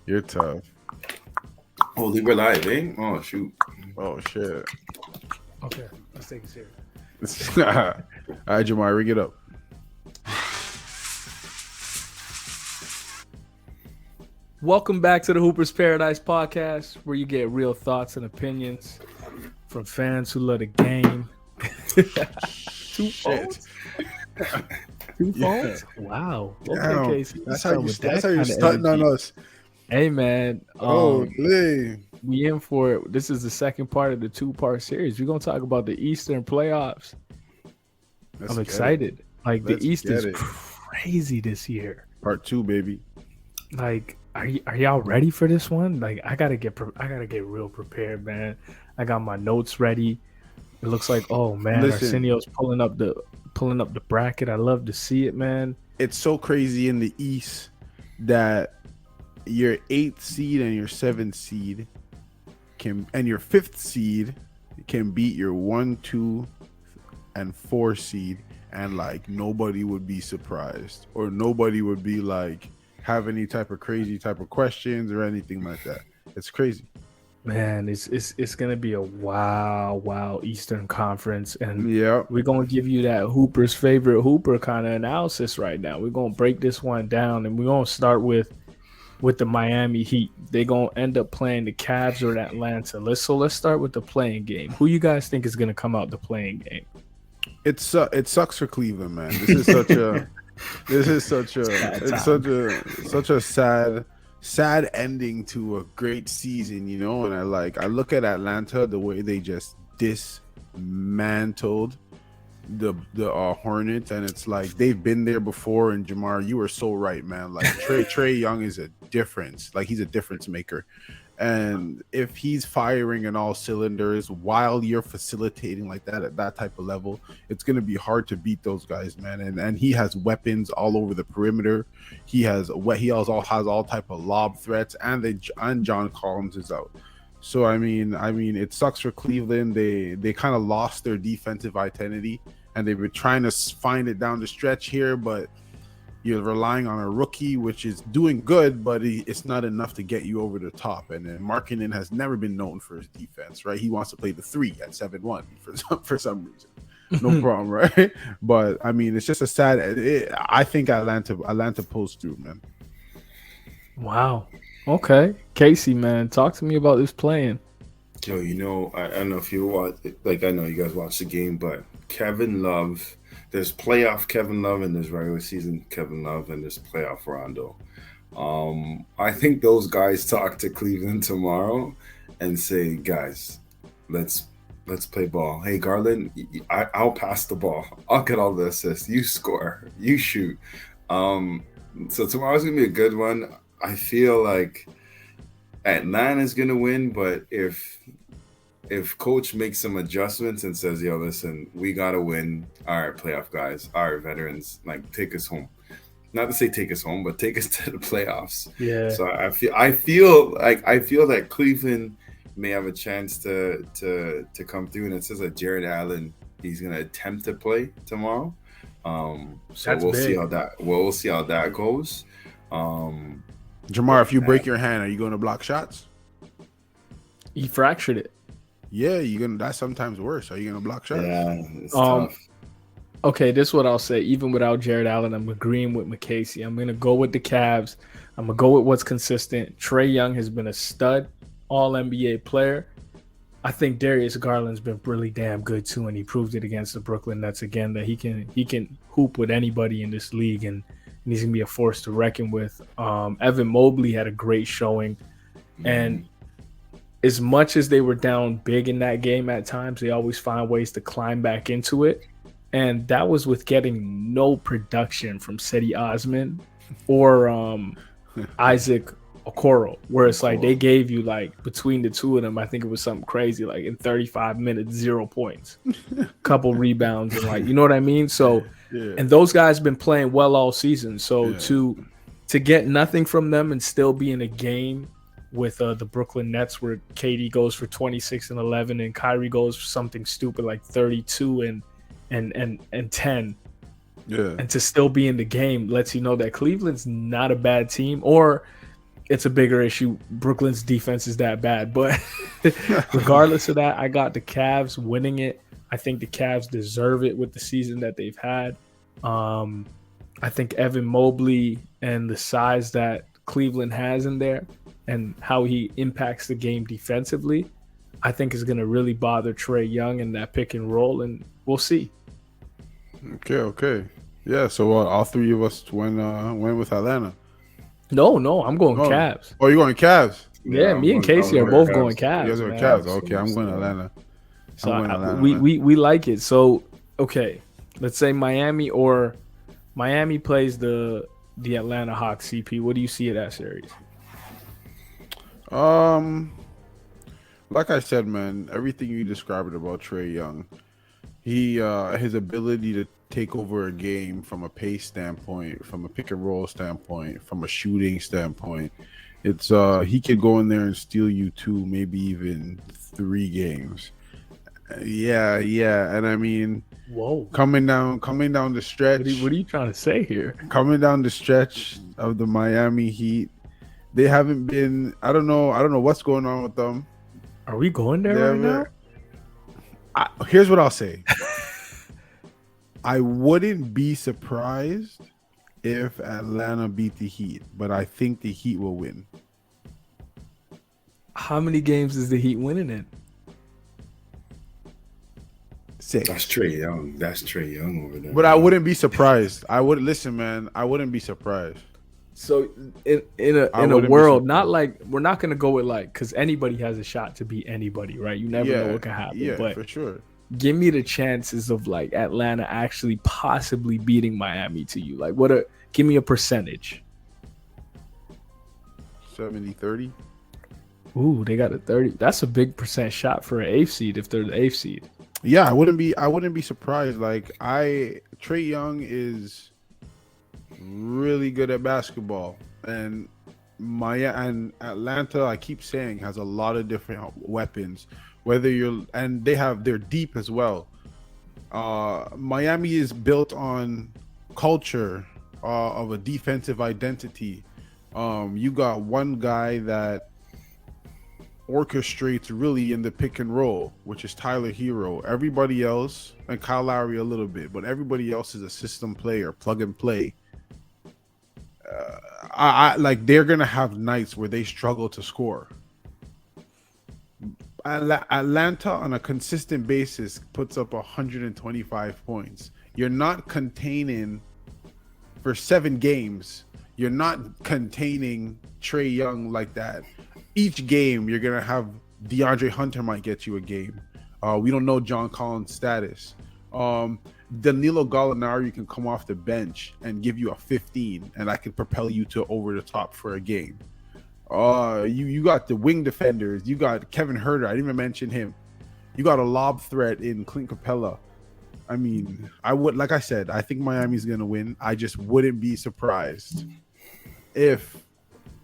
You're tough. Holy, we're live, eh? Oh shoot. Oh shit. Okay, let's take it serious. All right, Jamar, ring it up. Welcome back to the Hooper's Paradise podcast, where you get real thoughts and opinions from fans who love the game. Two phones? Two phones? Wow. Okay, Damn, Casey. that's how you. with That's that how you're kind of stunting on energy. us. Hey, man. Holy. We in for it. This is the second part of the two-part series. We're gonna talk about the Eastern playoffs. Let's I'm get it. excited. Like Let's the East get is it. crazy this year. Part 2, baby. Like, are y'all ready for this one? Like, I gotta get real prepared, man. I got my notes ready. It looks like, oh man, Listen. Arsenio's pulling up the bracket. I love to see it, man. It's so crazy in the East that your 8th seed and your 7th seed and your 5th seed can beat your 1, 2, and 4 seed, and like nobody would be surprised, or nobody would be like have any type of crazy type of questions or anything like that. It's crazy. Man, it's gonna be a wow Eastern Conference, and Yeah. we're gonna give you that Hooper's favorite Hooper kind of analysis right now. We're gonna break this one down, and we're gonna start with the Miami Heat. They're gonna end up playing the Cavs or Atlanta. Let's start with the playing game. Who you guys think is gonna come out the playing game? It sucks for Cleveland, man. This is such a sad ending to a great season, you know. And I look at Atlanta, the way they just dismantled the Hornets, and it's like they've been there before. And Jamar, you were so right, man. Like Trey Young is a difference. Like, he's a difference maker. And if he's firing in all cylinders while you're facilitating like that at that type of level, it's going to be hard to beat those guys, man. And he has weapons all over the perimeter. He also has all type of lob threats, and John Collins is out. So I mean, it sucks for Cleveland. They kind of lost their defensive identity, and they've been trying to find it down the stretch here, but you're relying on a rookie, which is doing good, but it's not enough to get you over the top. And then Markkanen has never been known for his defense, right? He wants to play the 3 at 7-1 for some reason. No problem, right? But I mean, it's just a sad. I think Atlanta pulls through, man. Wow. Okay, Casey, man, talk to me about this playing. Yo, I don't know if you watch. Like, I know you guys watch the game, but Kevin Love. There's playoff Kevin Love, and there's regular season Kevin Love, and there's playoff Rondo. I think those guys talk to Cleveland tomorrow and say, guys, let's play ball. Hey, Garland, I'll pass the ball. I'll get all the assists. You score. You shoot. So tomorrow's gonna be a good one. I feel like Atlanta's gonna win, but if coach makes some adjustments and says, yo, listen, we got to win. All right, playoff guys, all right, veterans, like, take us home. Not to say take us home, but take us to the playoffs. Yeah. So I feel that Cleveland may have a chance to come through. And it says that Jared Allen, he's going to attempt to play tomorrow. So we'll see how that goes. Jamar, if you break your hand, are you going to block shots? He fractured it. Yeah, that's sometimes worse. Are you gonna block shots? Yeah, it's tough. Okay, this is what I'll say. Even without Jared Allen, I'm agreeing with McCasey. I'm gonna go with the Cavs. I'm gonna go with what's consistent. Trey Young has been a stud, all NBA player. I think Darius Garland's been really damn good too, and he proved it against the Brooklyn Nets again that he can hoop with anybody in this league, and he's gonna be a force to reckon with. Evan Mobley had a great showing, and as much as they were down big in that game at times, they always find ways to climb back into it. And that was with getting no production from Cedi Osman or Isaac Okoro, where it's like they gave you, like, between the two of them, I think it was something crazy, like in 35 minutes, 0 points, couple rebounds, and, like, you know what I mean? So, and those guys have been playing well all season. So to get nothing from them and still be in a game with the Brooklyn Nets where KD goes for 26 and 11 and Kyrie goes for something stupid like 32 and 10. Yeah. And to still be in the game lets you know that Cleveland's not a bad team, or it's a bigger issue. Brooklyn's defense is that bad. But regardless of that, I got the Cavs winning it. I think the Cavs deserve it with the season that they've had. I think Evan Mobley and the size that Cleveland has in there and how he impacts the game defensively, I think is going to really bother Trae Young in that pick and roll, and we'll see. Okay. Yeah, so all three of us went with Atlanta. No, I'm going Cavs. Oh, you're going Cavs? Yeah, me and Casey are both going Cavs. You guys are Cavs. Okay, I'm going Atlanta. So we like it. So, okay, let's say Miami plays the Atlanta Hawks. CP, what do you see of that series? Like I said, man, everything you described about Trae Young, his ability to take over a game from a pace standpoint, from a pick and roll standpoint, from a shooting standpoint, it's he could go in there and steal you 2, maybe even 3 games. Yeah, and I mean, whoa, coming down the stretch. What are you trying to say here? Coming down the stretch of the Miami Heat, they haven't been. I don't know what's going on with them. Are we going there right now? Here's what I'll say. I wouldn't be surprised if Atlanta beat the Heat, but I think the Heat will win. How many games is the Heat winning in? 6. That's Trae Young over there. But I wouldn't be surprised. I wouldn't be surprised. So in a world, not like we're not gonna go with like, because anybody has a shot to beat anybody, right? You never know what can happen. Yeah, but for sure. Give me the chances of like Atlanta actually possibly beating Miami to you. Like give me a percentage. 70-30. Ooh, they got a 30. That's a big percent shot for an 8th seed if they're the 8th seed. Yeah, I wouldn't be surprised. Like Trae Young is really good at basketball, and Atlanta, I keep saying, has a lot of different weapons. They have they're deep as well. Miami is built on culture of a defensive identity. You got one guy that orchestrates really in the pick and roll, which is Tyler Hero. Everybody else, and Kyle Lowry a little bit, but everybody else is a system player, plug and play. I like they're gonna have nights where they struggle to score. Atlanta on a consistent basis puts up 125 points. You're not containing for 7 games. You're not containing Trae Young like that. Each game you're gonna have DeAndre Hunter might get you a game. We don't know John Collins' status. Danilo Gallinari can come off the bench and give you a 15, and I can propel you to over the top for a game. You got the wing defenders. You got Kevin Huerter. I didn't even mention him. You got a lob threat in Clint Capella. I mean, like I said, I think Miami's gonna win. I just wouldn't be surprised if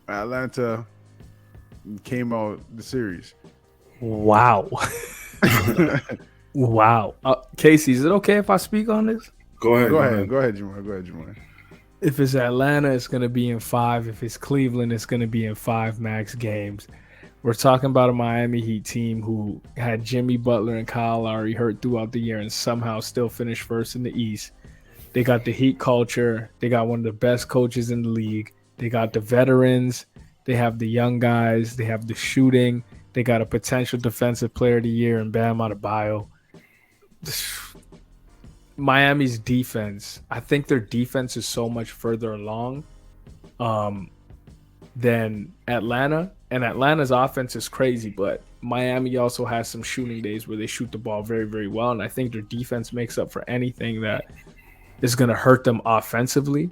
Atlanta came out the series. Wow. Wow. Casey, is it okay if I speak on this? Go ahead, Jamar. If it's Atlanta, it's going to be in 5. If it's Cleveland, it's going to be in 5 max games. We're talking about a Miami Heat team who had Jimmy Butler and Kyle Lowry hurt throughout the year and somehow still finished first in the East. They got the Heat culture. They got one of the best coaches in the league. They got the veterans. They have the young guys. They have the shooting. They got a potential defensive player of the year in Bam Adebayo. Miami's defense, I think their defense is so much further along than Atlanta. And Atlanta's offense is crazy, but Miami also has some shooting days where they shoot the ball very, very well. And I think their defense makes up for anything that is going to hurt them offensively.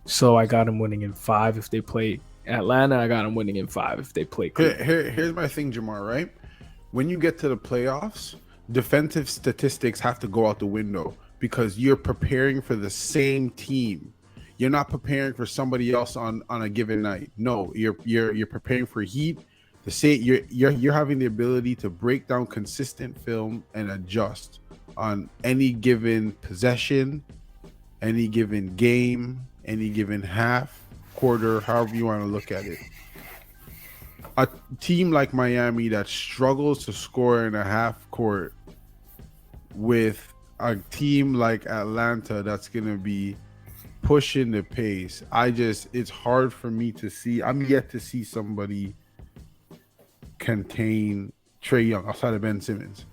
So I got them winning in 5 if they play Atlanta. I got them winning in 5 if they play Cleveland. Here's my thing, Jamar, right? When you get to the playoffs, defensive statistics have to go out the window because you're preparing for the same team. You're not preparing for somebody else on a given night. No, you're preparing for Heat. To say you're having the ability to break down consistent film and adjust on any given possession, any given game, any given half, quarter, however you want to look at it. a team like Miami that struggles to score in a half court with a team like Atlanta that's going to be pushing the pace. It's hard for me to see. I'm yet to see somebody contain Trae Young outside of Ben Simmons.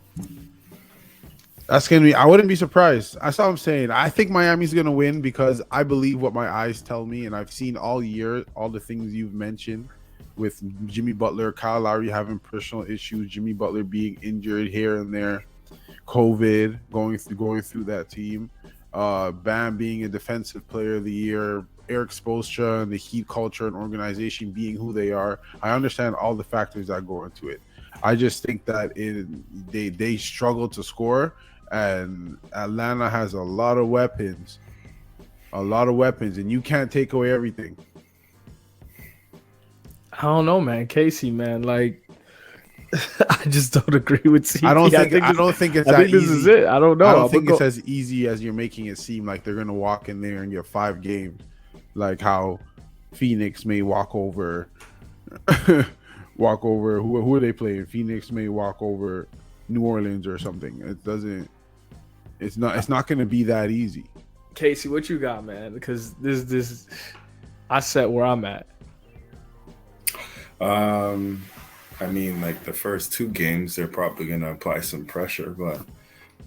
That's going to be, I wouldn't be surprised. That's all I'm saying. I think Miami's going to win because I believe what my eyes tell me, and I've seen all year, all the things you've mentioned with Jimmy Butler, Kyle Lowry having personal issues, Jimmy Butler being injured here and there, COVID going through that team, Bam being a defensive player of the year, Eric Spoelstra and the Heat culture and organization being who they are. I understand all the factors that go into it. I just think that they struggle to score, and Atlanta has a lot of weapons, and you can't take away everything. I don't know, man. Casey, man, like I just don't agree with CP. I don't think it's that easy. This is it. I don't know. I don't think it's as easy as you're making it seem. Like they're gonna walk in there and get 5 games, like how Phoenix may walk over. Who are they playing? Phoenix may walk over New Orleans or something. It's not going to be that easy. Casey, what you got, man? Because this I set where I'm at. I mean, like the first 2 games, they're probably going to apply some pressure, but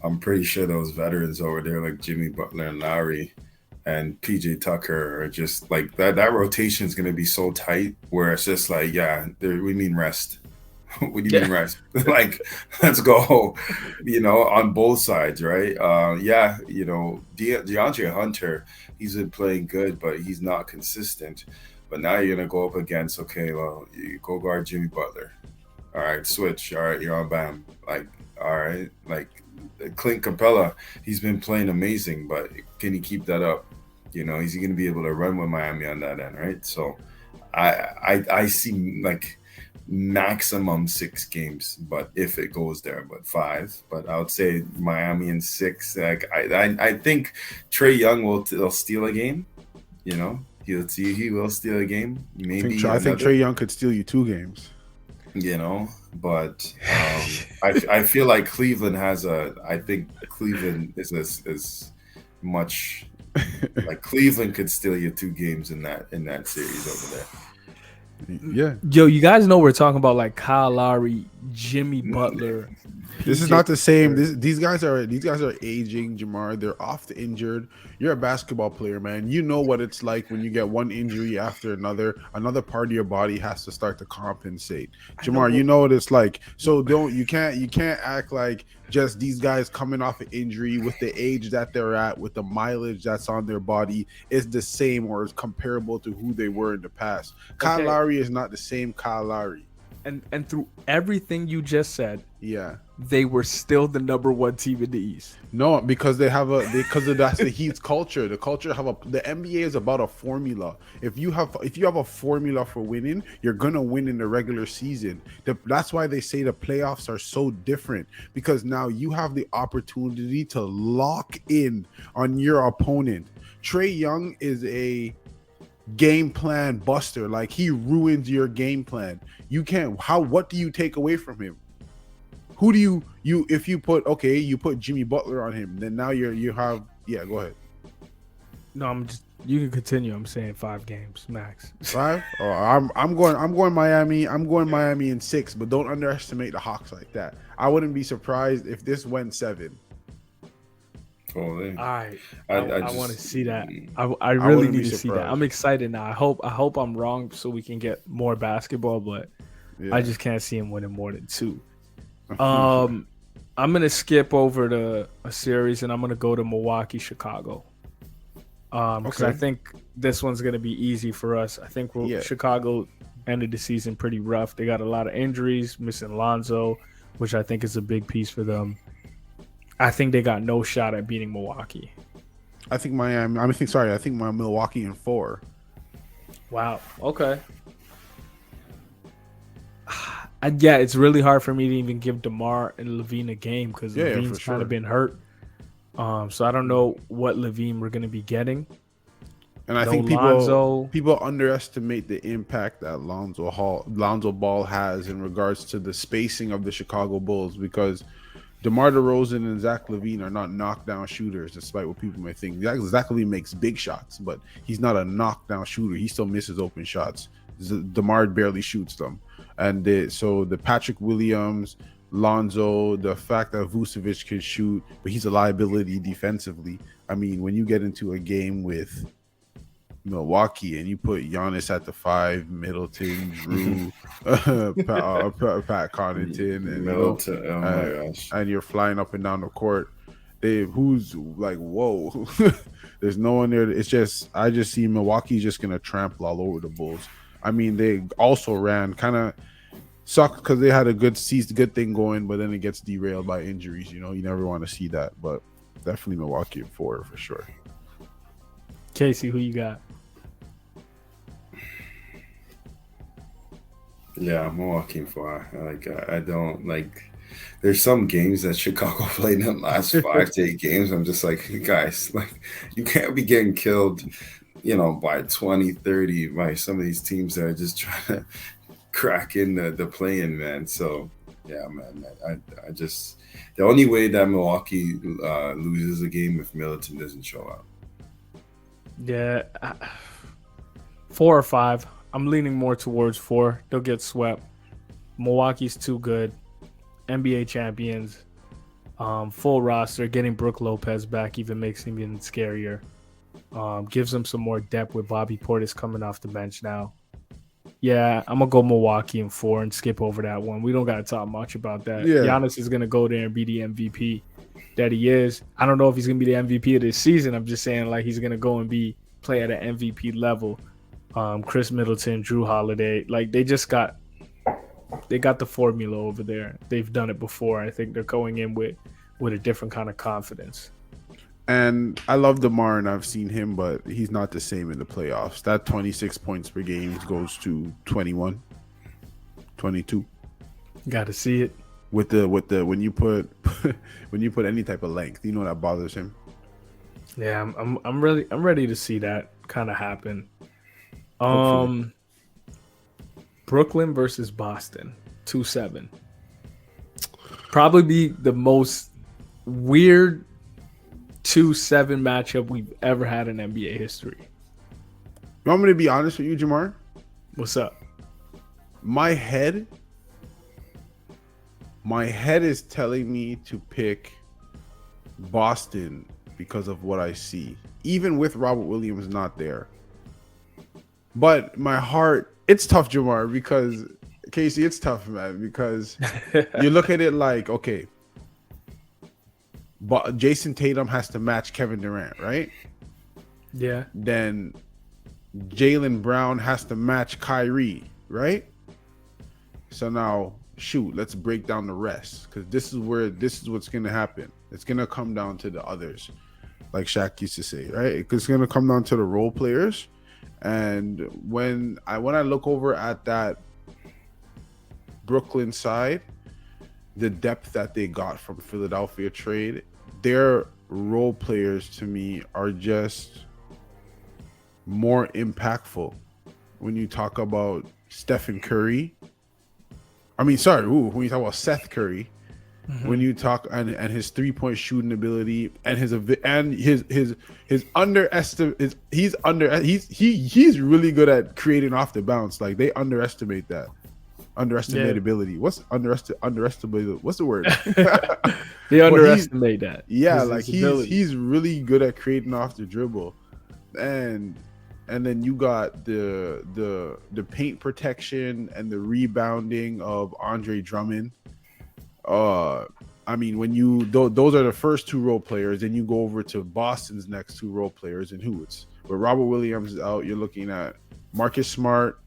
I'm pretty sure those veterans over there, like Jimmy Butler and Lowry and PJ Tucker, are just like that rotation is going to be so tight where it's just like, yeah, we mean rest. What do you mean rest? Like, let's go, on both sides, right? DeAndre Hunter, he's been playing good, but he's not consistent. But now you're going to go up against, okay, well, you go guard Jimmy Butler. All right, switch. All right, you're on Bam. Like, all right, like Clint Capella, he's been playing amazing, but can he keep that up? Is he going to be able to run with Miami on that end, right? So I see like maximum 6 games, but if it goes there, but 5. But I would say Miami in 6. Like I think Trae Young will steal a game. He will steal a game. Maybe I think Trae Young could steal you 2 games. But I feel like Cleveland I think Cleveland is as much like Cleveland could steal you 2 games in that series over there. Yeah. Yo, you guys know we're talking about like Kyle Lowry, Jimmy Butler. This is not the same. These guys are aging, Jamar. They're oft injured. You're a basketball player, man. You know what it's like when you get one injury after another. Another part of your body has to start to compensate. Jamar, you know what it's like. So you can't act like just these guys coming off an injury with the age that they're at, with the mileage that's on their body, is the same or is comparable to who they were in the past. Kyle Lowry is not the same Kyle Lowry. And through everything you just said, yeah, they were still the number 1 team in the East. No, because that's the Heat's culture. The NBA is about a formula. If you have a formula for winning, you're gonna win in the regular season. That's why they say the playoffs are so different, because now you have the opportunity to lock in on your opponent. Trae Young is a game plan buster. Like, he ruins your game plan. What do you take away from him? Who do you if you put Jimmy Butler on him, then now you have go ahead. No, you can continue. I'm saying 5 games max. 5? Oh, I'm going Miami. I'm going Miami in 6, but don't underestimate the Hawks like that. I wouldn't be surprised if this went 7. All right, I want to see that. I really need to see that. I'm excited now. I hope I'm wrong so we can get more basketball, but I just can't see him winning more than 2. I'm gonna skip over to a series and I'm gonna go to Milwaukee, Chicago. Because I think this one's gonna be easy for us. I think Chicago ended the season pretty rough. They got a lot of injuries, missing Lonzo, which I think is a big piece for them. I think they got no shot at beating Milwaukee. I think I think my Milwaukee in 4. Wow. Okay. It's really hard for me to even give DeMar and Levine a game because Levine's kind of been hurt. So I don't know what Levine we're going to be getting. And I No think Lonzo. people underestimate the impact that Lonzo Ball has in regards to the spacing of the Chicago Bulls, because DeMar DeRozan and Zach LaVine are not knockdown shooters, despite what people may think. Zach LaVine makes big shots, but he's not a knockdown shooter. He still misses open shots. DeMar barely shoots them. And so the Patrick Williams, Lonzo, the fact that Vucevic can shoot, but he's a liability defensively. I mean, when you get into a game with Milwaukee and you put Giannis at the 5, Middleton, Drew, Pat Connaughton, and Middleton, oh my gosh, and you're flying up and down the court, who's like, whoa, there's no one there. It's just, I just see Milwaukee's just gonna trample all over the Bulls. I mean, they also ran kind of sucked because they had a good thing going, but then it gets derailed by injuries. You never want to see that, but definitely Milwaukee in 4 for sure. Casey, who you got? Yeah, Milwaukee in 4. I don't like. There's some games that Chicago played in the last 5 to 8 games. I'm just like, guys, like, you can't be getting killed, by 20, 30 by some of these teams that are just trying to crack in the play-in, man. So yeah, man, I just, the only way that Milwaukee loses a game if Middleton doesn't show up. Yeah, 4 or 5. I'm leaning more towards 4. They'll get swept. Milwaukee's too good. NBA champions. Full roster. Getting Brook Lopez back even makes him even scarier. Gives them some more depth with Bobby Portis coming off the bench now. Yeah, I'm going to go Milwaukee in 4 and skip over that one. We don't got to talk much about that. Yeah. Giannis is going to go there and be the MVP that he is. I don't know if he's going to be the MVP of this season. I'm just saying, like, he's going to go and play at an MVP level. Chris Middleton, Drew Holiday, like, they got the formula over there. They've done it before. I think they're going in with a different kind of confidence. And I love DeMar, and I've seen him, but he's not the same in the playoffs. That 26 points per game goes to 21, 22. Got to see it. With the when you put any type of length, that bothers him. Yeah, I'm ready to see that kind of happen. Hopefully. Brooklyn versus Boston, 2-7. Probably be the most weird 2-7 matchup we've ever had in NBA history. You want me to be honest with you, Jamar? What's up? My head is telling me to pick Boston because of what I see, even with Robert Williams not there. But my heart, it's tough, Jamar, because Casey, it's tough, man, because you look at it like, okay, but Jason Tatum has to match Kevin Durant, right? Yeah. Then Jaylen Brown has to match Kyrie, right? So now, shoot, let's break down the rest, because this is what's going to happen. It's going to come down to the others, like Shaq used to say, right? It's going to come down to the role players. And when I look over at that Brooklyn side, the depth that they got from Philadelphia trade, their role players to me are just more impactful. When you talk about Stephen Curry, when you talk about Seth Curry, when you talk and his 3-point shooting ability and his he's really good at creating off the bounce. Like, they underestimate ability. What's underestimate? What's the word? They underestimate that. Yeah, like he's really good at creating off the dribble, and then you got the paint protection and the rebounding of Andre Drummond. When those are the first 2 role players, then you go over to Boston's next 2 role players, and with Robert Williams is out, you're looking at Marcus Smart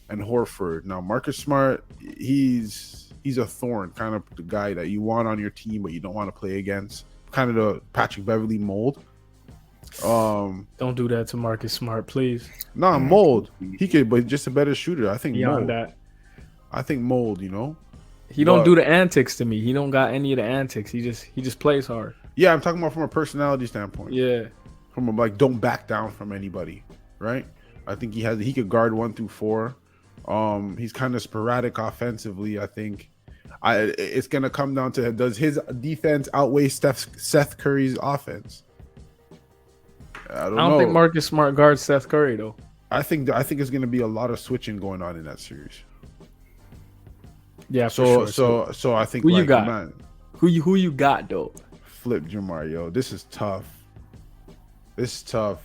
and Horford. Now, Marcus Smart, he's a thorn, kind of the guy that you want on your team, but you don't want to play against. Kind of the Patrick Beverley mold. Don't do that to Marcus Smart, please. Nah, mold. He could, but just a better shooter. I think beyond mold. That. I think mold. He don't do the antics to me. He don't got any of the antics. He just plays hard. Yeah, I'm talking about from a personality standpoint. Yeah. From don't back down from anybody. right? I think he could guard 1 through 4. He's kind of sporadic offensively. I think it's gonna come down to, does his defense outweigh Seth Curry's offense? I don't don't know. think Marcus Smart guards Seth Curry though. I think it's gonna be a lot of switching going on in that series. Yeah, So for sure. so I think Who you like, got? man, Who you got though? flip Jamar, yo. This is tough. Because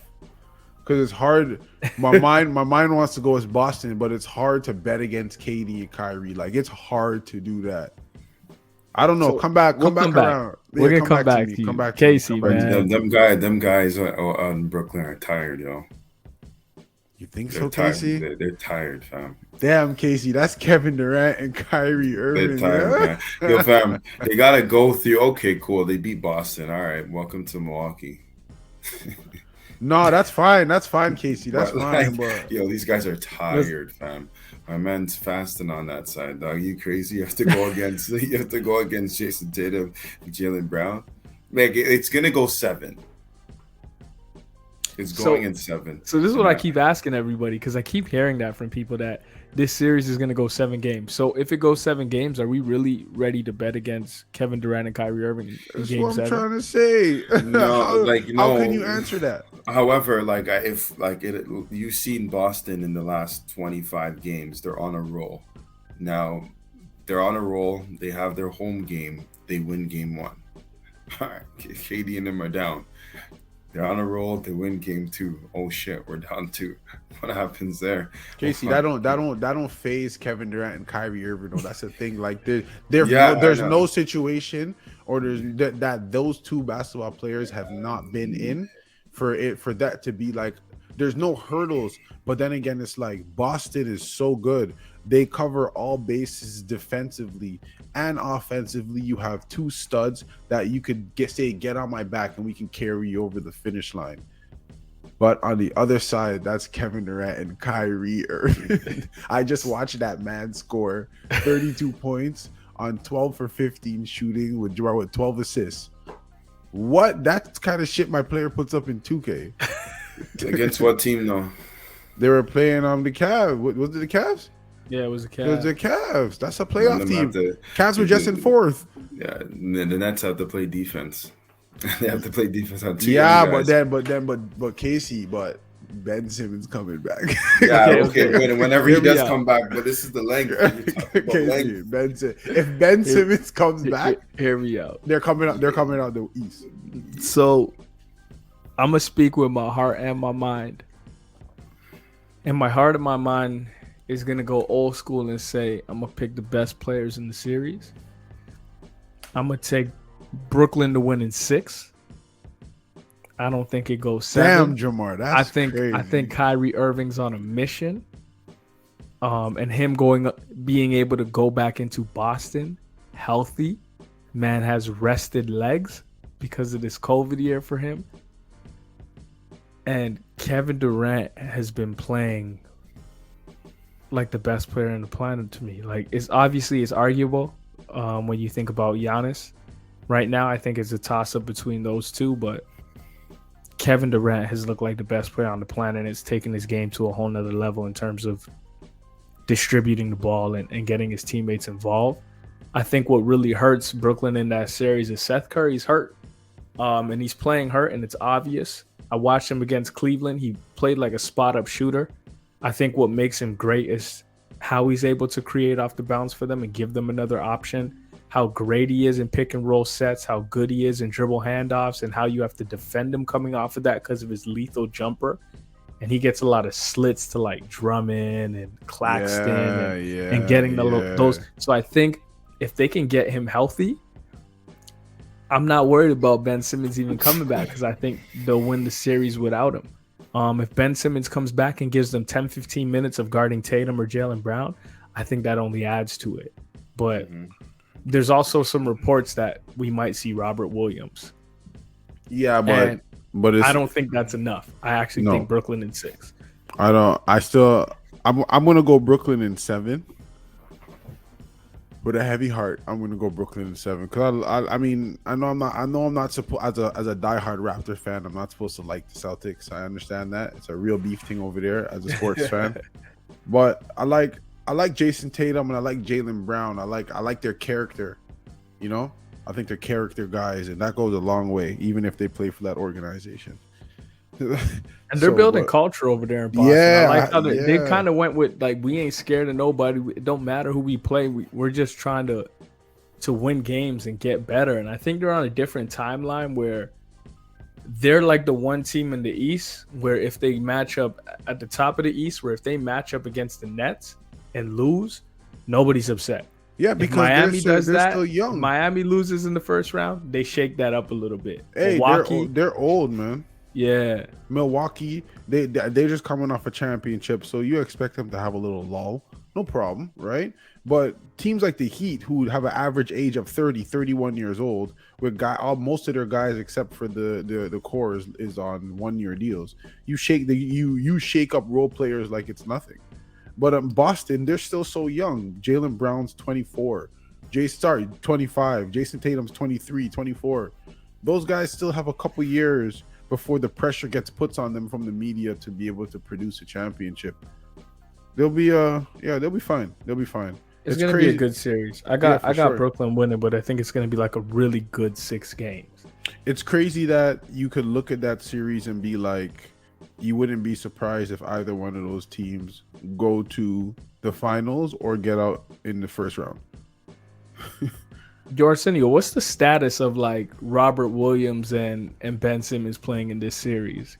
it's hard. My mind wants to go as Boston, but it's hard to bet against KD and Kyrie. Like, it's hard to do that. I don't know. So, come back around. We're gonna come back me. to you. Come back to Casey, me. Come back to man. me. Them guys on Brooklyn are tired, yo. You think They're so, tired. Casey? They're tired, fam. Damn, Casey, that's Kevin Durant and Kyrie Irving. They're tired, man. Yo, fam, they gotta go through. Okay, cool. They beat Boston. All right, welcome to Milwaukee. No, that's fine. That's fine, Casey. That's But, fine. like, But yo, these guys are tired, fam. My man's fasting on that side, dog. You crazy? You have to go against Jason Tatum and Jaylen Brown. Man, it's gonna go 7. It's going in 7. So this is what I keep asking everybody, because I keep hearing that from people, that this series is going to go 7 games. So if it goes 7 games, are we really ready to bet against Kevin Durant and Kyrie Irving in that's game what I'm 7? trying to say. No, how can you answer that? However, you've seen Boston in the last 25 games, they're on a roll. Now, they're on a roll. They have their home game. They win game 1. All right, KD and them are down. They're on a roll. They win game 2. Oh shit, we're down 2. What happens there? Casey, that don't phase Kevin Durant and Kyrie Irving. though. That's the thing. Like there's no situation, or there's that those two basketball players have not been in for that to be like. There's no hurdles. But then again, it's like Boston is so good. They cover all bases defensively and offensively. You have 2 studs that you could get on my back and we can carry you over the finish line. But on the other side, that's Kevin Durant and Kyrie Irving. I just watched that man score 32 points on 12 for 15 shooting with 12 assists. What? That's kind of shit my player puts up in 2K. Against what team though? They were playing the Cavs. Was it the Cavs? Yeah, it was a Cavs. It was the Cavs. That's a playoff team. Cavs were just in 4th. Yeah, the Nets have to play defense. They have to play defense on 2. Yeah, but Casey, but Ben Simmons coming back. Yeah, okay. Whenever he does come back, but this is the length. Casey, if Ben Simmons comes back, hear me out. They're coming out the East. So I'm gonna speak with my heart and my mind. And my heart and my mind is gonna go old school and say I'm gonna pick the best players in the series. I'm gonna take Brooklyn to win in 6. I don't think it goes 7. Damn, Jamar, that's crazy. I think Kyrie Irving's on a mission. And him being able to go back into Boston healthy. Man has rested legs because of this COVID year for him. And Kevin Durant has been playing like the best player on the planet to me. Like, it's arguable when you think about Giannis. Right now, I think it's a toss-up between those two, but Kevin Durant has looked like the best player on the planet, and it's taken his game to a whole nother level in terms of distributing the ball and getting his teammates involved. I think what really hurts Brooklyn in that series is Seth Curry's hurt, and he's playing hurt, and it's obvious. I watched him against Cleveland. He played like a spot-up shooter. I think what makes him great is how he's able to create off the bounce for them and give them another option, how great he is in pick-and-roll sets, how good he is in dribble handoffs, and how you have to defend him coming off of that because of his lethal jumper. And he gets a lot of slits to like Drummond and Claxton and getting those. So I think if they can get him healthy, I'm not worried about Ben Simmons even coming back because I think they'll win the series without him. If Ben Simmons comes back and gives them 10, 15 minutes of guarding Tatum or Jaylen Brown, I think that only adds to it. But there's also some reports that we might see Robert Williams. Yeah, but I don't think that's enough. I actually think Brooklyn in 6. I'm gonna go Brooklyn in 7. With a heavy heart, I'm gonna go Brooklyn in 7. Cause I mean, I know I'm not supposed as a diehard Raptor fan. I'm not supposed to like the Celtics. I understand that it's a real beef thing over there as a sports fan. But I like Jason Tatum and I like Jaylen Brown. I like their character. You know, I think they're character guys, and that goes a long way, even if they play for that organization. And they're building culture over there in Boston. Yeah, I like how they kind of went with like, we ain't scared of nobody. It don't matter who we play. We're just trying to win games and get better. And I think they're on a different timeline where they're like the one team in the East where if they match up at the top of the East, where if they match up against the Nets and lose, nobody's upset. Yeah, because if Miami they're does that, still young. Miami loses in the first round, they shake that up a little bit. Hey, Milwaukee, they're old, man. Yeah. Milwaukee, they're just coming off a championship, so you expect them to have a little lull. No problem, right? But teams like the Heat, who have an average age of 30, 31 years old, with most of their guys except for the core is on 1-year deals. You shake up role players like it's nothing. But Boston, they're still so young. Jaylen Brown's 24. 25. Jason Tatum's 23, 24. Those guys still have a couple years before the pressure gets put on them from the media to be able to produce a championship. They'll be fine. They'll be fine. It's gonna be a good series. I got Brooklyn winning, but I think it's gonna be like a really good 6 games. It's crazy that you could look at that series and be like, you wouldn't be surprised if either one of those teams go to the finals or get out in the first round. Arsenio, what's the status of like Robert Williams and Ben Simmons playing in this series?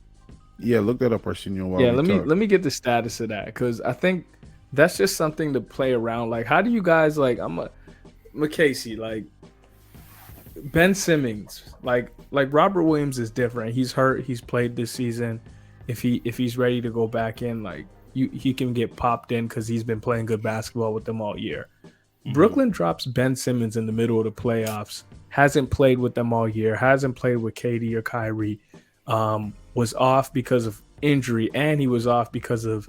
Yeah, look that up, Arsenio. Yeah, let me get the status of that, because I think that's just something to play around. Like, how do you guys like? McCasey, like Ben Simmons, like Robert Williams is different. He's hurt. He's played this season. If he's ready to go back in, like he can get popped in because he's been playing good basketball with them all year. Brooklyn drops Ben Simmons in the middle of the playoffs. Hasn't played with them all year. Hasn't played with KD or Kyrie. Was off because of injury, and he was off because of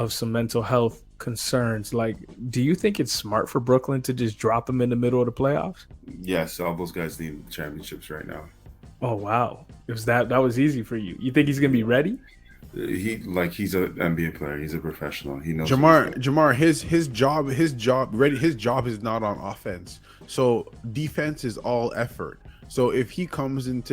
some mental health concerns. Like, do you think it's smart for Brooklyn to just drop him in the middle of the playoffs? Yes, all those guys need championships right now. Oh wow, that was easy for you. You think he's gonna be ready? He's an NBA player. He's a professional. He knows. Jamar, his job is not on offense. So defense is all effort. So if he comes and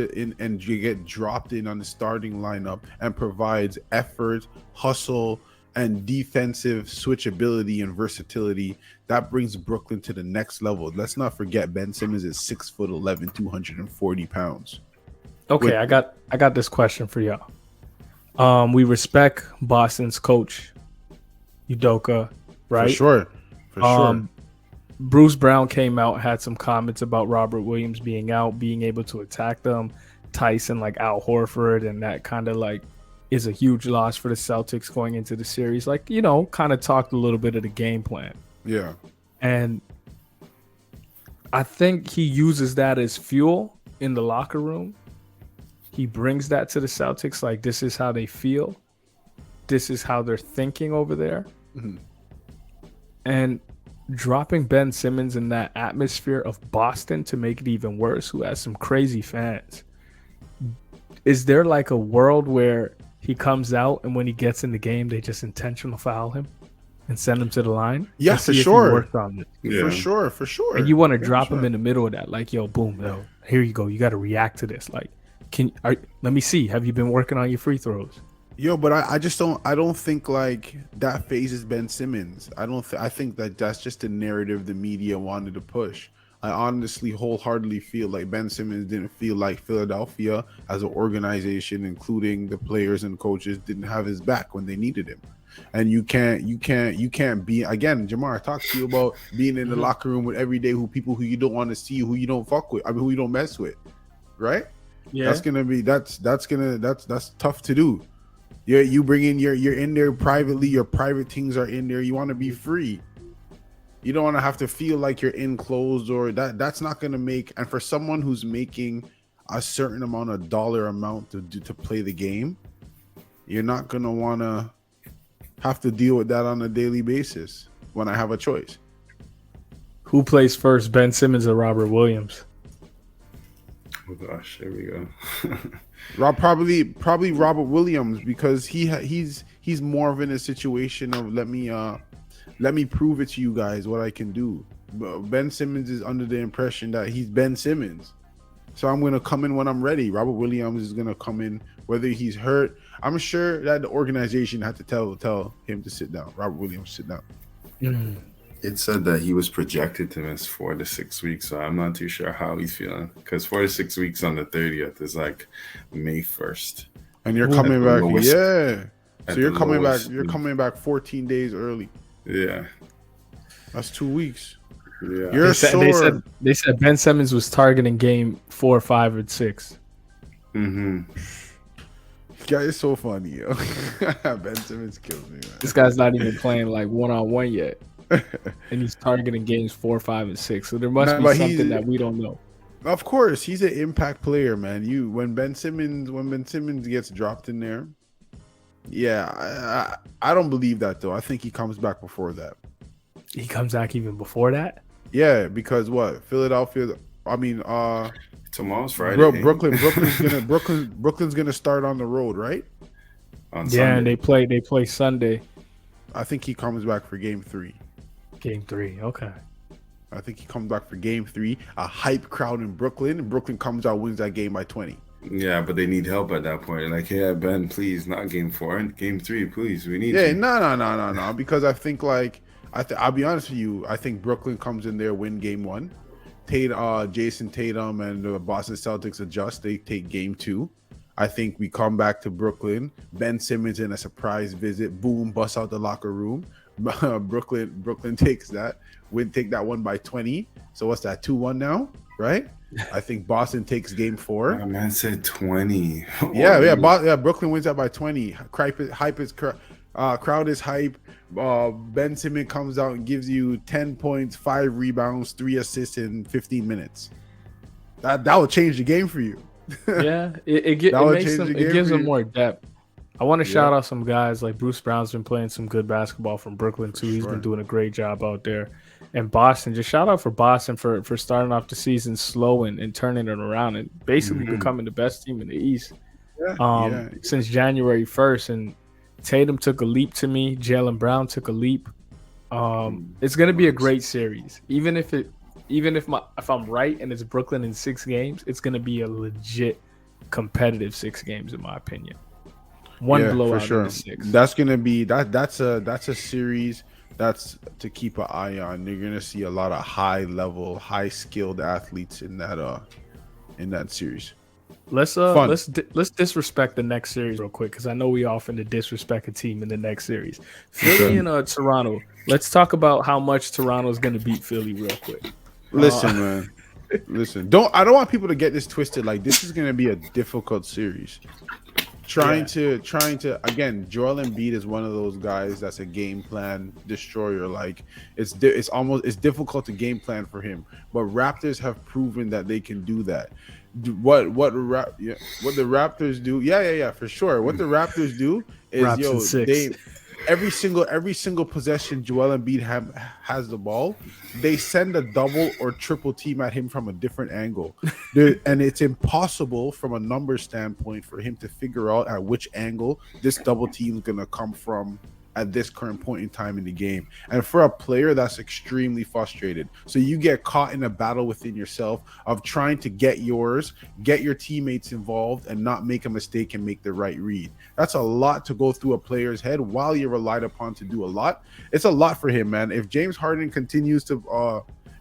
you get dropped in on the starting lineup and provides effort, hustle, and defensive switchability and versatility, that brings Brooklyn to the next level. Let's not forget Ben Simmons is 6'11", 240 pounds. Okay, I got this question for y'all. We respect Boston's coach, Udoka, right? For sure. Bruce Brown came out, had some comments about Robert Williams being out, being able to attack them. Tyson, like Al Horford, and that kind of like is a huge loss for the Celtics going into the series. Like, you know, kind of talked a little bit of the game plan. Yeah. And I think he uses that as fuel in the locker room. He brings that to the Celtics. Like, this is how they feel. This is how they're thinking over there. Mm-hmm. And dropping Ben Simmons in that atmosphere of Boston to make it even worse, who has some crazy fans. Is there like a world where he comes out and when he gets in the game, they just intentional foul him and send him to the line? Yeah, for sure. Yeah. For sure. And you want to drop him in the middle of that. Like, yo, boom, yo, here you go. You got to react to this. Like, let me see. Have you been working on your free throws? Yo, but I don't think like that phases Ben Simmons. I think that's just a narrative the media wanted to push. I honestly wholeheartedly feel like Ben Simmons didn't feel like Philadelphia as an organization, including the players and coaches, didn't have his back when they needed him. And you can't be, again, Jamar, I talked to you about being in the locker room with every day people who you don't want to see, who you don't fuck with, who you don't mess with, right? Yeah, that's tough to do. You bring in you're in there privately. Your private things are in there. You want to be free. You don't want to have to feel like you're enclosed, or that's not going to make. And for someone who's making a certain amount of dollar amount to play the game, you're not going to want to have to deal with that on a daily basis when I have a choice. Who plays first, Ben Simmons or Robert Williams? Oh gosh, here we go. Probably Robert Williams, because he's more of in a situation of let me prove it to you guys what I can do. Ben Simmons is under the impression that he's Ben Simmons, so I'm gonna come in when I'm ready. Robert Williams is gonna come in whether he's hurt. I'm sure that the organization had to tell him to sit down. Robert Williams, sit down. It said that he was projected to miss 4 to 6 weeks, so I'm not too sure how he's feeling. Because 4 to 6 weeks on the 30th is like May 1st, and you're coming back, yeah. So you're coming back. lowest. You're coming back 14 days early. Yeah, That's 2 weeks. yeah. You're sore. They said Ben Simmons was targeting game 4, 5, and 6. Mm-hmm. Guy is so funny, yo. Ben Simmons kills me, man. This guy's not even playing like 1-on-1 yet, and he's targeting games 4, 5, and 6. So there must be something that we don't know. Of course, he's an impact player, man. When Ben Simmons gets dropped in there, yeah, I don't believe that though. I think he comes back before that. He comes back even before that. Yeah, because what? Philadelphia. I mean, Tomorrow's Friday. Brooklyn's gonna start on the road, right? On Yeah, and Sunday. they play Sunday. I think he comes back for game 3. Game 3. Okay. I think he comes back for game 3. A hype crowd in Brooklyn. And Brooklyn comes out, wins that game by 20. Yeah, but they need help at that point. Like, yeah, Ben, please, not game 4, game 3, please. We need. Yeah, you. no. Because I think I'll be honest with you. I think Brooklyn comes in there, win game 1. Jason Tatum and the Boston Celtics adjust. They take game 2. I think we come back to Brooklyn. Ben Simmons in a surprise visit. Boom, bust out the locker room. Brooklyn takes that. Take that one by 20. So what's that? 2-1 now, right? I think Boston takes game 4. My man said 20. Yeah. Brooklyn wins that by 20. Crowd is hype. Ben Simmons comes out and gives you 10 points, 5 rebounds, 3 assists in 15 minutes. That will change the game for you. Yeah, it gives them more depth. I want to shout out some guys like Bruce Brown's been playing some good basketball from Brooklyn too. He's been doing a great job out there. And Boston, just shout out for Boston for starting off the season slow and turning it around and basically becoming the best team in the East since January 1st. And Tatum took a leap to me. Jaylen Brown took a leap. It's going to be a great series. Even if I'm right and it's Brooklyn in 6 games, it's going to be a legit competitive 6 games in my opinion. One blowout for sure. In the 6. That's going to be that's a series that's to keep an eye on. You're going to see a lot of high level, high skilled athletes in that series. Let's disrespect the next series real quick because I know we often to disrespect a team in the next series. Philly and Toronto. Let's talk about how much Toronto is going to beat Philly real quick. Listen, man. Listen. I don't want people to get this twisted. Like this is going to be a difficult series. Trying to again, Joel Embiid is one of those guys that's a game plan destroyer. Like it's difficult to game plan for him. But Raptors have proven that they can do that. What the Raptors do? Yeah, for sure. What the Raptors do is every single possession Joel Embiid has the ball, they send a double or triple team at him from a different angle. And it's impossible from a number standpoint for him to figure out at which angle this double team is going to come from at this current point in time in the game. And for a player, that's extremely frustrated. So you get caught in a battle within yourself of trying to get your teammates involved and not make a mistake and make the right read. That's a lot to go through a player's head while you're relied upon to do a lot. It's a lot for him, man. If James Harden continues to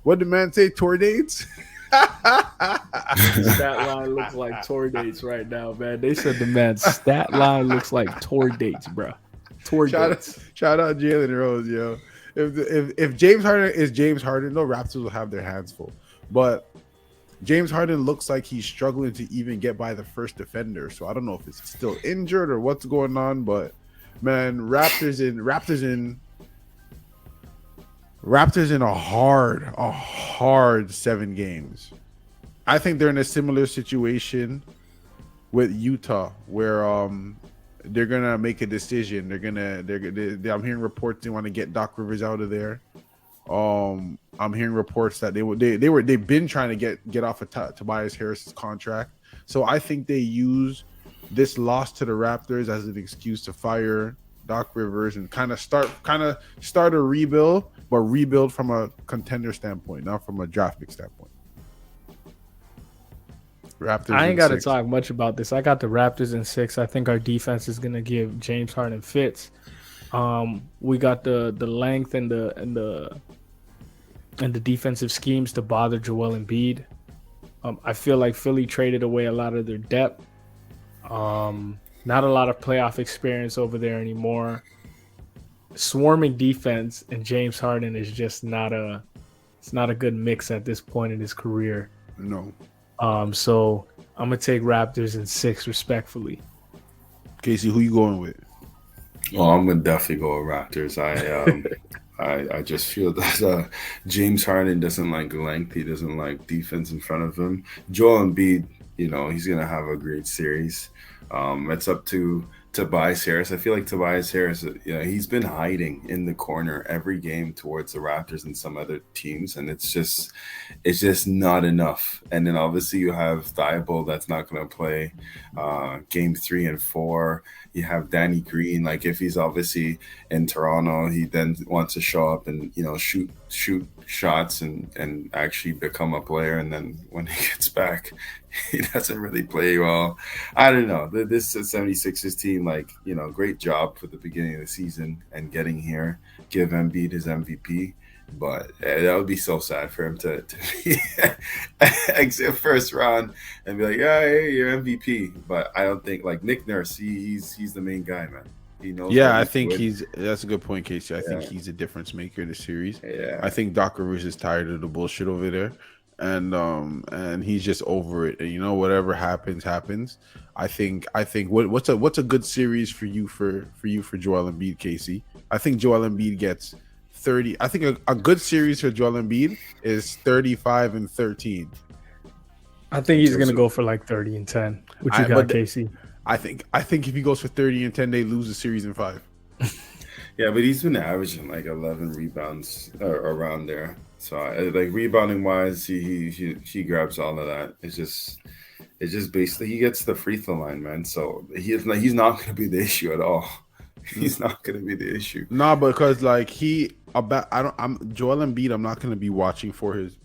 what did the man say, tour dates? Stat line looks like tour dates right now, man. They said the man's stat line looks like tour dates, bro. Shout out Jalen Rose, yo. If James Harden is James Harden, no Raptors will have their hands full. But James Harden looks like he's struggling to even get by the first defender. So I don't know if it's still injured or what's going on. But man, Raptors in a hard 7 games. I think they're in a similar situation with Utah where they're gonna make a decision. I'm hearing reports they want to get Doc Rivers out of there. I'm hearing reports that they've been trying to get off of Tobias Harris's contract. So I think they use this loss to the Raptors as an excuse to fire Doc Rivers and kind of start a rebuild, but rebuild from a contender standpoint, not from a draft pick standpoint. Raptors. I ain't got to talk much about this. I got the Raptors in 6. I think our defense is gonna give James Harden fits. We got the length and the defensive schemes to bother Joel Embiid. I feel like Philly traded away a lot of their depth. Not a lot of playoff experience over there anymore. Swarming defense and James Harden is just not a good mix at this point in his career. No. So I'm gonna take Raptors in 6 respectfully. Casey, who you going with? Well, I'm gonna definitely go with Raptors. I just feel that James Harden doesn't like length. He doesn't like defense in front of him. Joel Embiid, he's gonna have a great series. It's up to Tobias Harris. I feel like Tobias Harris, he's been hiding in the corner every game towards the Raptors and some other teams, and it's just not enough. And then obviously you have Thibault that's not going to play game 3 and 4. You have Danny Green. Like if he's obviously in Toronto, he then wants to show up and shoot shots and actually become a player. And then when he gets back, he doesn't really play well. I don't know. This 76ers team, great job for the beginning of the season and getting here. Give Embiid his MVP. But that would be so sad for him to be exit first round and be like, yeah, hey, you're MVP. But I don't think Nick Nurse, he's the main guy, man. He knows. Yeah, I think that's a good point, Casey. I think he's a difference maker in the series. Yeah. I think Doc Rivers is tired of the bullshit over there. And he's just over it. And whatever happens. I think what's a good series for you for Joel Embiid, Casey? I think Joel Embiid gets 30. I think a good series for Joel Embiid is 35 and 13. I think he's gonna go for 30 and 10. What you got, Casey? I think if he goes for 30 and 10, they lose the series in 5. Yeah, but he's been averaging 11 rebounds around there. So rebounding wise, he grabs all of that. It's just basically he gets the free throw line, man. So he's not going to be the issue at all. He's not going to be the issue. No, because Joel Embiid. I'm not going to be watching for his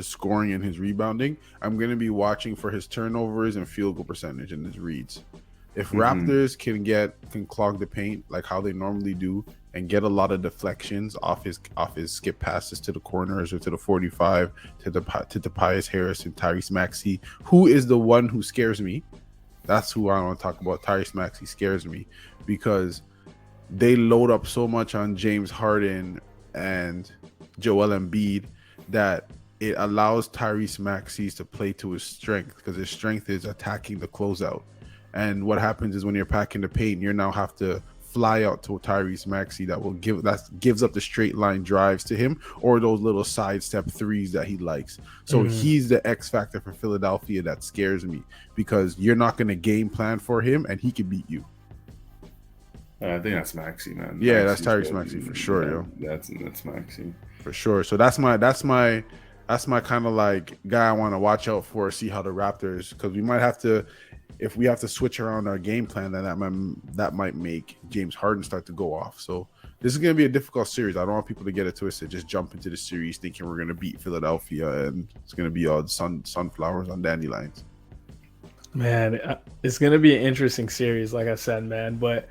scoring and his rebounding. I'm going to be watching for his turnovers and field goal percentage and his reads. If Raptors can clog the paint like how they normally do and get a lot of deflections off his skip passes to the corners or to the 45 to Tobias Harris and Tyrese Maxey, who is the one who scares me. That's who I want to talk about. Tyrese Maxey scares me because they load up so much on James Harden and Joel Embiid that it allows Tyrese Maxey to play to his strength because his strength is attacking the closeout. And what happens is when you're packing the paint, you now have to fly out to Tyrese Maxey that gives up the straight line drives to him or those little sidestep threes that he likes. So he's the X factor for Philadelphia that scares me because you're not going to game plan for him and he can beat you. I think that's Maxey, man. Yeah, that's Tyrese Maxey for sure, yo. That's Maxey for sure. So that's my kind of guy I want to watch out for. See how the Raptors, because we might have to. If we have to switch around our game plan, then that might make James Harden start to go off. So this is going to be a difficult series. I don't want people to get it twisted. Just jump into the series thinking we're going to beat Philadelphia and it's going to be all sunflowers on dandelions. Man, it's going to be an interesting series, like I said, man. But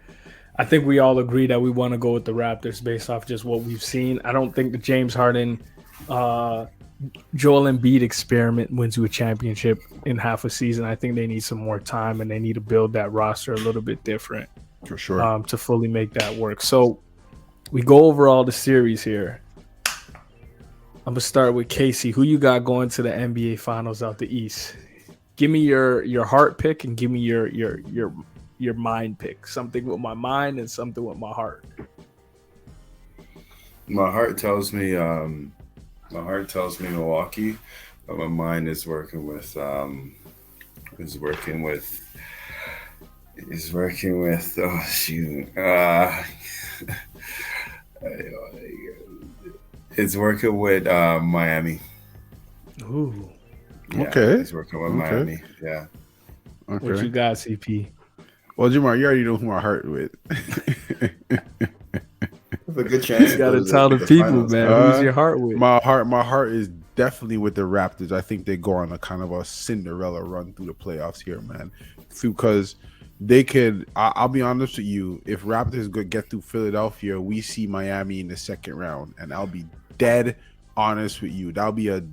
I think we all agree that we want to go with the Raptors based off just what we've seen. I don't think the James Harden Joel Embiid experiment wins you a championship in half a season. I think they need some more time and they need to build that roster a little bit different for sure to fully make that work. So we go over all the series here. I'm gonna start with Casey. Who you got going to the NBA Finals out the East? Give me your heart pick and give me your mind pick. Something with my mind and something with my heart. My heart tells me Milwaukee, but my mind is working with It's working with Miami. Ooh, Yeah, Okay. it's working with Okay. Miami. Yeah. what Okay. you got, CP? Well, Jamar, you already know who I heart with. There's a good chance. You gotta tell the people, man. Who's your heart with? My heart is definitely with the Raptors. I think they go on a kind of a Cinderella run through the playoffs here, man. Because they could. I'll be honest with you. If Raptors get through Philadelphia, we see Miami in the second round, and I'll be dead honest with you. That'll be a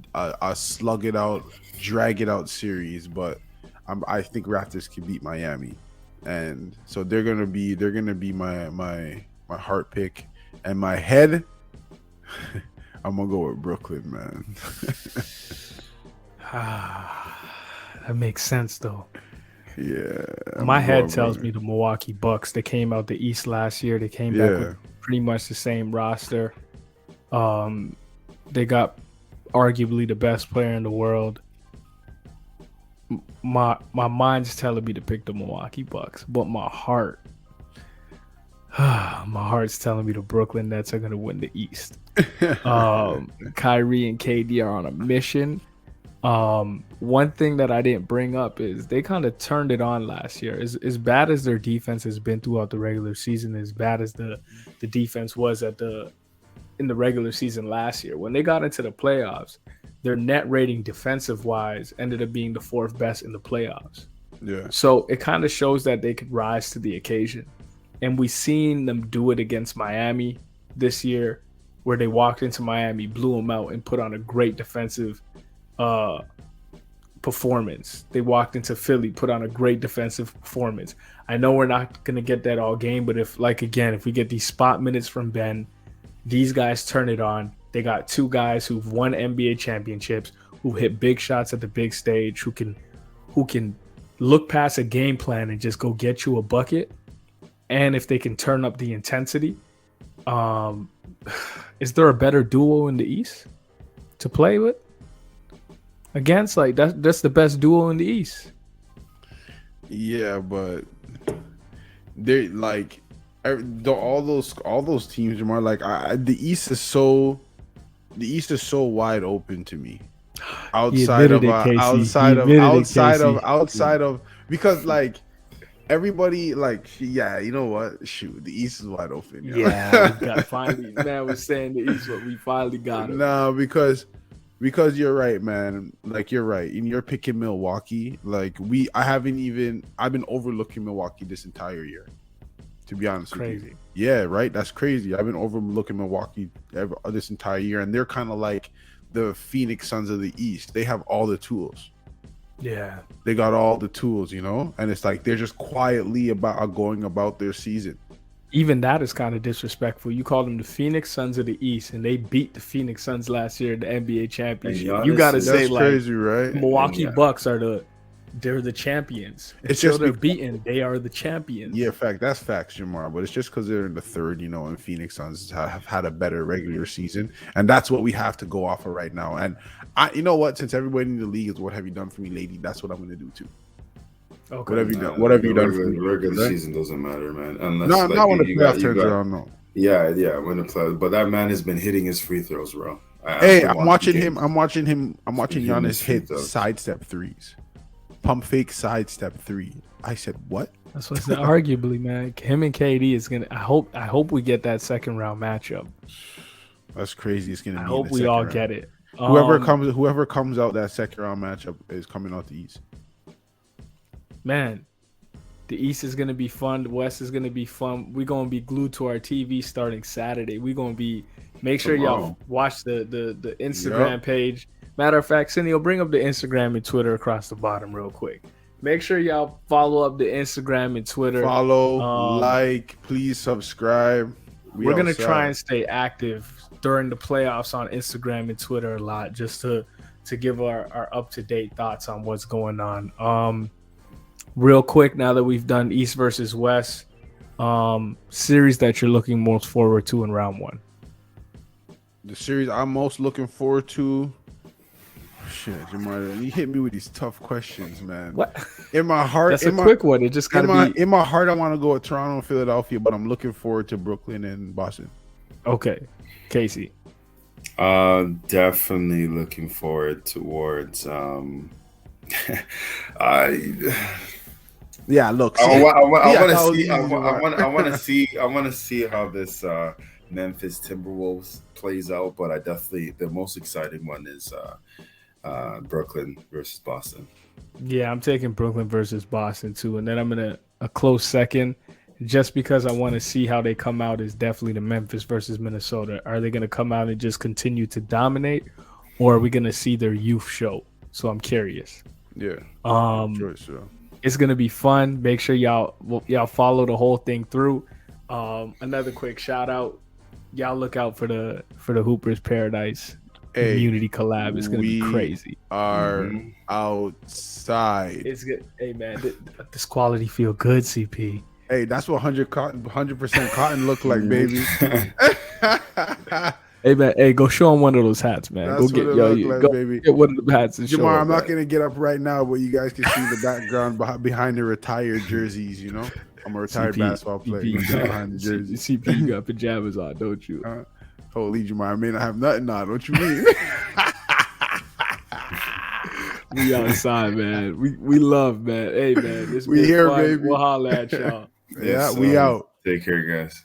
slug it out, drag it out series. But I think Raptors can beat Miami, and so they're gonna be my heart pick. And my head, I'm gonna go with Brooklyn, man. That makes sense, though. Yeah. My head tells me the Milwaukee Bucks. They came out the East last year. They came back with pretty much the same roster. They got arguably the best player in the world. My mind's telling me to pick the Milwaukee Bucks, but my heart's telling me the Brooklyn Nets are going to win the East. Kyrie and KD are on a mission. One thing that I didn't bring up is they kind of turned it on last year. As bad as their defense has been throughout the regular season, as bad as the defense was in the regular season last year, when they got into the playoffs, their net rating defensive wise ended up being the fourth best in the playoffs. Yeah. So it kind of shows that they could rise to the occasion. And we've seen them do it against Miami this year, where they walked into Miami, blew them out, and put on a great defensive performance. They walked into Philly, put on a great defensive performance. I know we're not going to get that all game, but if we get these spot minutes from Ben, these guys turn it on. They got two guys who've won NBA championships, who hit big shots at the big stage, who can look past a game plan and just go get you a bucket. And if they can turn up the intensity, is there a better duo in the East to play with? Against, like, that's the best duo in the East. Yeah, but they're like all those teams, Jamar. Like the East is so wide open to me. Outside of because like everybody, like, yeah, you know what? Shoot, the East is wide open. Yeah, we got finally. Man was saying the East, but we finally got it. No, because you're right, man. Like, you're right. And you're picking Milwaukee. Like, I've been overlooking Milwaukee this entire year, to be honest with you. Yeah, right? That's crazy. I've been overlooking Milwaukee this entire year, and they're kind of like the Phoenix Suns of the East. They have all the tools. Yeah. They got all the tools, you know? And it's like they're just quietly going about their season. Even that is kind of disrespectful. You call them the Phoenix Suns of the East, and they beat the Phoenix Suns last year in the NBA championship. You got to say, like, crazy, right? Milwaukee Bucks they're the champions. It's just they're beaten. They are the champions. Yeah, that's facts, Jamar. But it's just because they're in the third, you know, and Phoenix Suns have had a better regular season, and that's what we have to go off of right now. And you know what? Since everybody in the league is "What have you done for me, lady?" That's what I'm going to do too. Okay. What have you done for me? Regular season doesn't matter, man. Unless, not when the playoff turns around. No. Yeah, when the playoff. But that man has been hitting his free throws, bro. I'm watching Giannis hit sidestep threes, pump fake sidestep three. I said, what? That's what I said. Arguably, man, him and KD is gonna. I hope we get that second round matchup. That's crazy. It's gonna. I hope we all get it. Whoever comes out that second round matchup is coming out the East. Man, the East is going to be fun. The West is going to be fun. We're going to be glued to our TV starting Saturday. We're going to be – make sure y'all watch the Instagram page. Matter of fact, Cindy, bring up the Instagram and Twitter across the bottom real quick. Make sure y'all follow up the Instagram and Twitter. Follow, like, please subscribe. We're going to try and stay active during the playoffs on Instagram and Twitter a lot, just to give our up-to-date thoughts on what's going on. Real quick, now that we've done East versus West, series that you're looking most forward to in round one. The series I'm most looking forward to. Shit, Jamar, you hit me with these tough questions, man. What? In my heart, that's a quick one. It just gotta be. In my heart, I want to go with Toronto and Philadelphia, but I'm looking forward to Brooklyn and Boston. Okay, Casey. Definitely looking forward towards. I Yeah, look, I see, want, I yeah, want to that was see. easy, Jamar. I want to see how this Memphis Timberwolves plays out. But I definitely the most exciting one is Brooklyn versus Boston. Yeah, I'm taking Brooklyn versus Boston too, and then I'm gonna a close second, just because I want to see how they come out. Is definitely the Memphis versus Minnesota. Are they gonna come out and just continue to dominate, or are we gonna see their youth show? So I'm curious. Yeah, sure. It's gonna be fun. Make sure y'all follow the whole thing through. Another quick shout out. Y'all look out for the Hoopers Paradise community collab. It's gonna be crazy. Are outside. It's good. Hey man, this quality feel good, CP. Hey, that's what 100% cotton look like, baby. Hey man, hey, go show him one of those hats, man. That's Go get baby. get one of the hats and show Jamar, him, I'm not man. gonna get up right now, but you guys can see the background behind the retired jerseys. You know, I'm a retired basketball player. Behind the jerseys. CP, you got pajamas on, don't you? Holy Jamar, I may not have nothing on. What you mean? We outside, man. We love, man. Hey, man, this we here, fun. baby. We'll holla at y'all. Yeah, we out. Take care, guys.